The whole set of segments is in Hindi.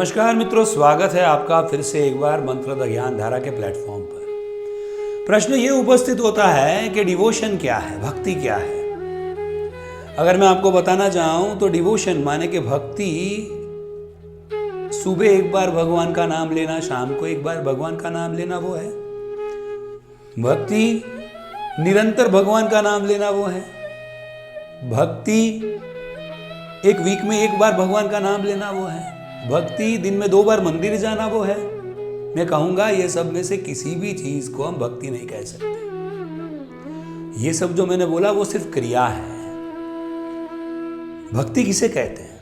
नमस्कार मित्रों, स्वागत है आपका फिर से एक बार मंत्र ज्ञान धारा के प्लेटफॉर्म पर। प्रश्न ये उपस्थित होता है कि डिवोशन क्या है, भक्ति क्या है। अगर मैं आपको बताना चाहूं तो डिवोशन माने कि भक्ति सुबह एक बार भगवान का नाम लेना, शाम को एक बार भगवान का नाम लेना वो है भक्ति। निरंतर भगवान का नाम लेना वो है भक्ति। एक वीक में एक बार भगवान का नाम लेना वो है भक्ति। दिन में 2 बार मंदिर जाना वो है। मैं कहूंगा ये सब में से किसी भी चीज को हम भक्ति नहीं कह सकते। ये सब जो मैंने बोला वो सिर्फ क्रिया है। भक्ति किसे कहते हैं?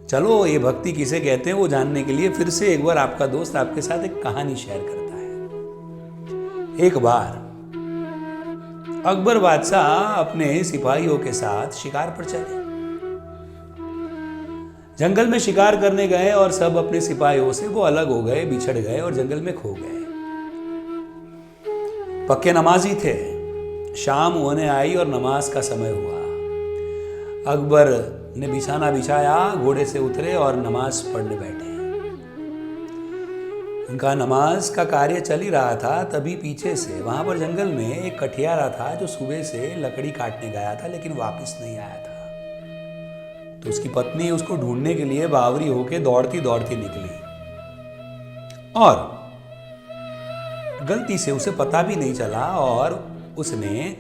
चलो, ये भक्ति किसे कहते हैं वो जानने के लिए फिर से एक बार आपका दोस्त आपके साथ एक कहानी शेयर करता है। एक बार अकबर बादशाह अपने सिपाहियों के साथ शिकार पर चले। जंगल में शिकार करने गए और सब अपने सिपाहियों से वो अलग हो गए, बिछड़ गए और जंगल में खो गए। पक्के नमाजी थे। शाम होने आई और नमाज का समय हुआ। अकबर ने बिछाना बिछाया, घोड़े से उतरे और नमाज पढ़ने बैठे। उनका नमाज का कार्य चल ही रहा था, तभी पीछे से वहां पर जंगल में एक कठियारा था जो सुबह से लकड़ी काटने गया था लेकिन वापस नहीं आया था। तो उसकी पत्नी उसको ढूंढने के लिए बावरी होके दौड़ती दौड़ती निकली और गलती से उसे पता भी नहीं चला और उसने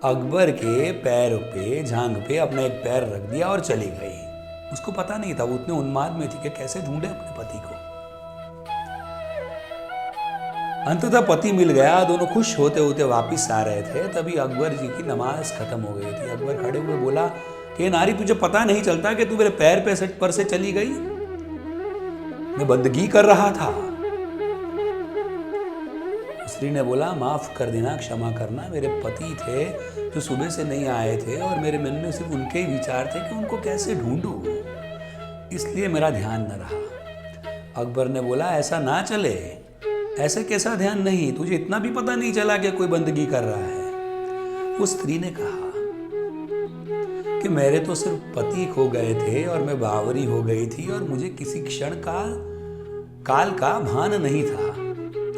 अकबर के पैर पे, जांघ पे अपना एक पैर रख दिया और चली गई। उसको पता नहीं था, वो उतने उन्माद में थी कि कैसे ढूंढे अपने पति को। अंततः पति मिल गया। दोनों खुश होते होते वापिस आ रहे थे, तभी अकबर जी की नमाज खत्म हो गई थी। अकबर खड़े हुए बोला कि नारी, तुझे पता नहीं चलता कि तू मेरे पैर पे पर से चली गई? मैं बंदगी कर रहा था। स्त्री ने बोला, माफ कर देना, क्षमा करना। मेरे पति थे जो सुबह से नहीं आए थे और मेरे मन में सिर्फ उनके ही विचार थे कि उनको कैसे ढूंढूं, इसलिए मेरा ध्यान न रहा। अकबर ने बोला, ऐसा ना चले। ऐसे कैसा ध्यान नहीं? तुझे इतना भी पता नहीं चला कि कोई बंदगी कर रहा है? उस स्त्री ने कहा कि मेरे तो सिर्फ पति खो गए थे और मैं बावरी हो गई थी और मुझे किसी क्षण का काल का भान नहीं था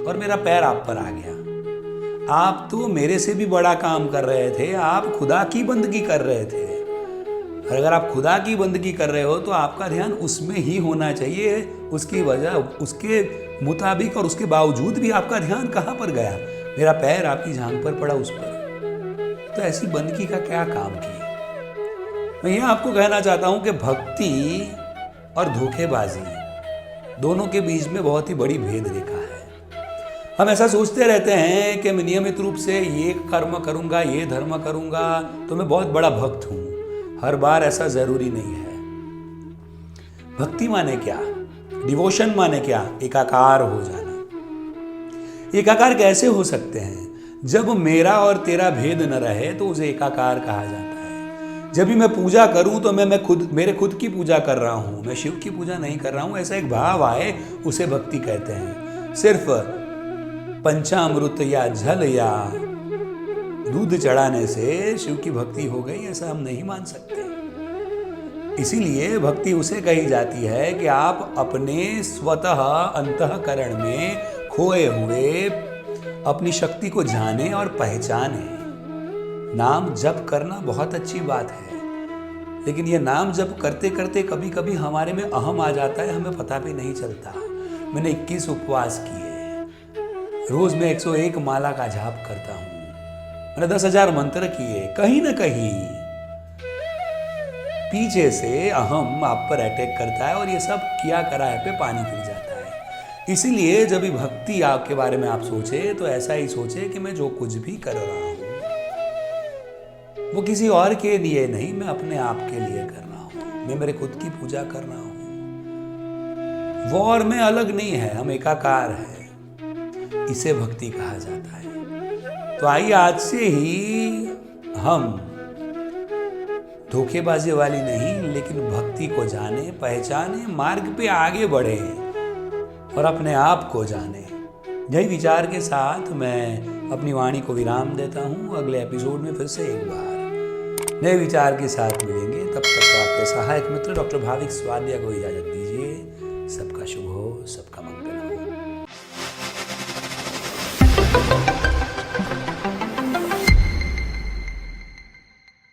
और मेरा पैर आप पर आ गया। आप तो मेरे से भी बड़ा काम कर रहे थे। आप खुदा की बंदगी कर रहे थे। और अगर आप खुदा की बंदगी कर रहे हो तो आपका ध्यान उसमें ही होना चाहिए। उसकी वजह, उसके मुताबिक और उसके बावजूद भी आपका ध्यान कहाँ पर गया? मेरा पैर आपकी जांघ पर पड़ा, उस पर। तो ऐसी बंदगी का क्या काम किया? मैं ये आपको कहना चाहता हूं कि भक्ति और धोखेबाजी दोनों के बीच में बहुत ही बड़ी भेद रेखा है। हम ऐसा सोचते रहते हैं कि मैं नियमित रूप से ये कर्म करूंगा, ये धर्म करूंगा तो मैं बहुत बड़ा भक्त हूं। हर बार ऐसा जरूरी नहीं है। भक्ति माने क्या? डिवोशन माने क्या? एकाकार हो जाना। एकाकार कैसे हो सकते हैं? जब मेरा और तेरा भेद न रहे तो उसे एकाकार कहा जाता है। जब भी मैं पूजा करूं तो मैं मेरे खुद की पूजा कर रहा हूं, मैं शिव की पूजा नहीं कर रहा हूं, ऐसा एक भाव आए उसे भक्ति कहते हैं। सिर्फ पंचामृत या जल या दूध चढ़ाने से शिव की भक्ति हो गई, ऐसा हम नहीं मान सकते। इसीलिए भक्ति उसे कही जाती है कि आप अपने स्वतः अंतःकरण में खोए हुए अपनी शक्ति को जाने और पहचाने। नाम जप करना बहुत अच्छी बात है, लेकिन ये नाम जप करते करते कभी कभी हमारे में अहम आ जाता है, हमें पता भी नहीं चलता। मैंने 21 उपवास किए, रोज मैं 101 माला का जाप करता हूं, मैंने 10,000 मंत्र किए। कहीं ना कहीं पीछे से अहम आप पर अटैक करता है और ये सब किया कराए पे पानी फिर जाता है। इसीलिए जब भी भक्ति आपके बारे में आप सोचे तो ऐसा ही सोचे कि मैं जो कुछ भी कर रहा हूं वो किसी और के लिए नहीं, मैं अपने आप के लिए कर रहा हूं। मैं मेरे खुद की पूजा कर रहा हूं। वो और मैं अलग नहीं है, हम एकाकार हैं। इसे भक्ति कहा जाता है। तो आइए आज से ही हम धोखेबाजी वाली नहीं लेकिन भक्ति को जाने, पहचाने, मार्ग पे आगे बढ़े और अपने आप को जाने। यही विचार के साथ मैं अपनी वाणी को विराम देता हूं। अगले एपिसोड में फिर से एक बार नए विचार के साथ मिलेंगे। तब तक आपके सहायक मित्र डॉक्टर भाविक स्वाध्याय को इजाजत दीजिए।